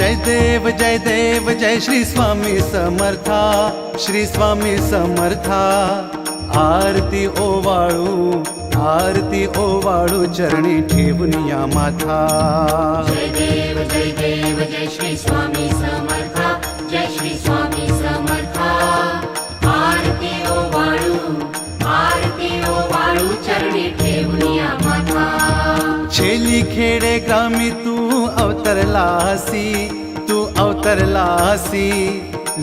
जय देव जय श्री स्वामी समर्था, श्री स्वामी समर्था। आरती ओवाळू चरणी ठेवून या माथा। जय देव जय श्री स्वामी समर्था, जय श्री स्वामी समर्था। आरती ओवाळू चरणी ठेवून या माथा। छेली खेडे ग्रामी तू अवतरलासी,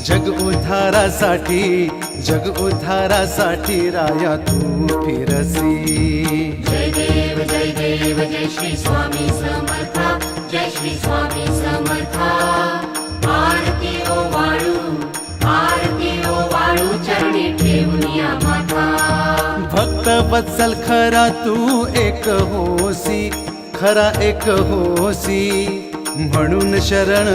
जग उद्धारासाठी राया तू फिरसी। जय देव जय श्री स्वामी समर्था, जय श्री स्वामी समर्था। आरती ओवाळू चरणी ठेवून या माथा। भक्त वत्सल खरा तू एक होसी, म्हणून शरण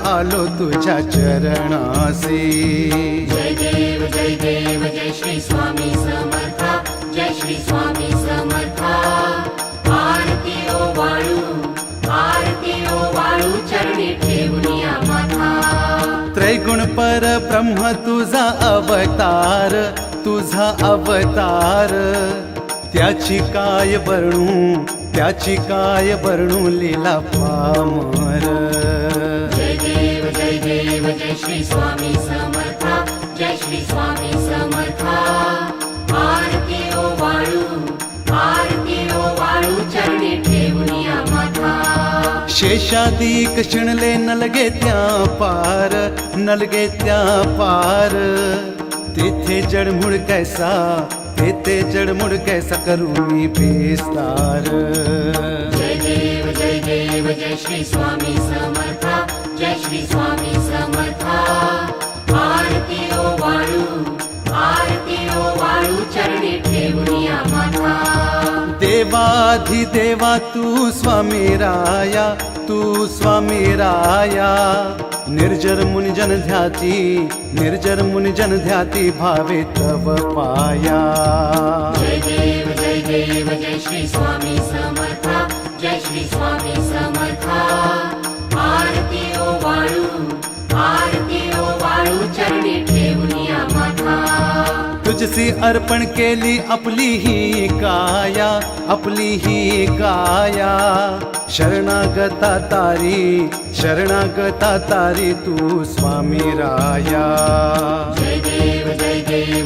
आलो तुझ्या चरणासी। जय देव जय श्री स्वामी समर्था, जय श्री स्वामी समर्था। आरती ओवाळू चरणी ठेवून या माथा। त्रैगुण पर ब्रह्म तुझा अवतार, त्याची काय वर्णू लीला पामर। जय देव जय श्री स्वामी समर्था, जय श्री स्वामी समर्था। आरती ओवाळू चरणी ठेवून या माथा। शेषादिक शिणले नलगे त्या पार, तेथे जडमुड कैसा करू मी पेस्तार। जय देव जय श्री स्वामी समर्था, जय श्री स्वामी समर्था। आरती ओवाळू चरणी ठेवून या माथा। देवाधिदेवा तू स्वामी राया, निर्जर मुनिजन ध्याती भावे तव पाया। जय देव जय श्री स्वामी समर्था, जय श्री स्वामी समर्था। आरती ओवाळू चरणी ठेवून या माथा। तुझसी अर्पण केली आपली ही काया, शरणागता तारी तू स्वामी राया। जय देव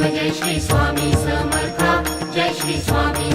जय श्री स्वामी समर्था, जय श्री स्वामी